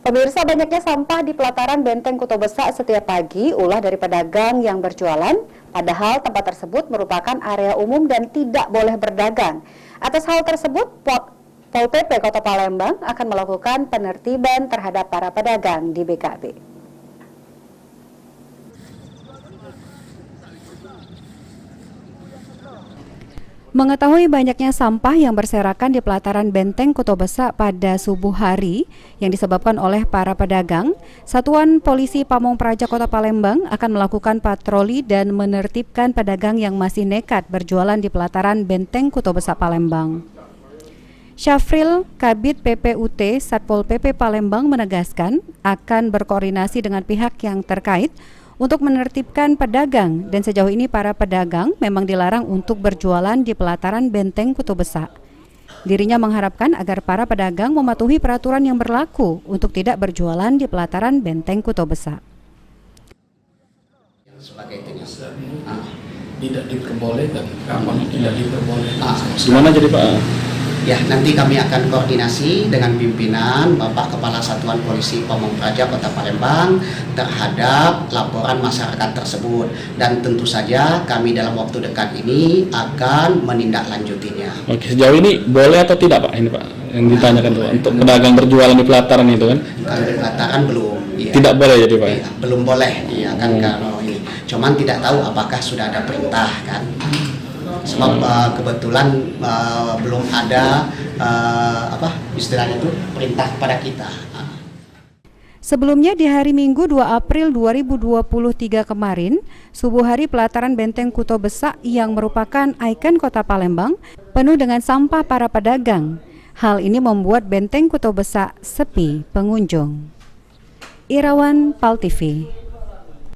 Pemirsa, banyaknya sampah di pelataran Benteng Kuto Besak setiap pagi ulah dari pedagang yang berjualan, padahal tempat tersebut merupakan area umum dan tidak boleh berdagang. Atas hal tersebut, Pol PP Kota Palembang akan melakukan penertiban terhadap para pedagang di BKB. Mengetahui banyaknya sampah yang berserakan di pelataran Benteng Kuto Besak pada subuh hari yang disebabkan oleh para pedagang, Satuan Polisi Pamong Praja Kota Palembang akan melakukan patroli dan menertibkan pedagang yang masih nekat berjualan di pelataran Benteng Kuto Besak Palembang. Syafril, Kabid PPUT Satpol PP Palembang menegaskan akan berkoordinasi dengan pihak yang terkait untuk menertibkan pedagang, dan sejauh ini para pedagang memang dilarang untuk berjualan di pelataran Benteng Kuto Besak. Dirinya mengharapkan agar para pedagang mematuhi peraturan yang berlaku untuk tidak berjualan di pelataran Benteng Kuto Besak. Sebagai jenis tidak diperbolehkan, kapan tidak diperbolehkan. Gimana jadi Pak? Ya, nanti kami akan koordinasi dengan pimpinan Bapak Kepala Satuan Polisi Pamong Praja Kota Palembang terhadap laporan masyarakat tersebut, dan tentu saja kami dalam waktu dekat ini akan menindaklanjutinya. Oke, sejauh ini boleh atau tidak Pak? Ini Pak yang ditanyakan tuh untuk pedagang berjualan di pelataran itu kan? Kalau di pelataran belum. Ya. Tidak boleh jadi Pak? Ya, belum boleh, iya kan kalau ini. Cuman tidak tahu apakah sudah ada perintah kan? Sebab kebetulan belum ada istilahnya itu perintah kepada kita. Sebelumnya di hari Minggu 2 April 2023 kemarin, subuh hari pelataran Benteng Kuto Besak yang merupakan ikon Kota Palembang penuh dengan sampah para pedagang. Hal ini membuat Benteng Kuto Besak sepi pengunjung. Irawan, PAL TV.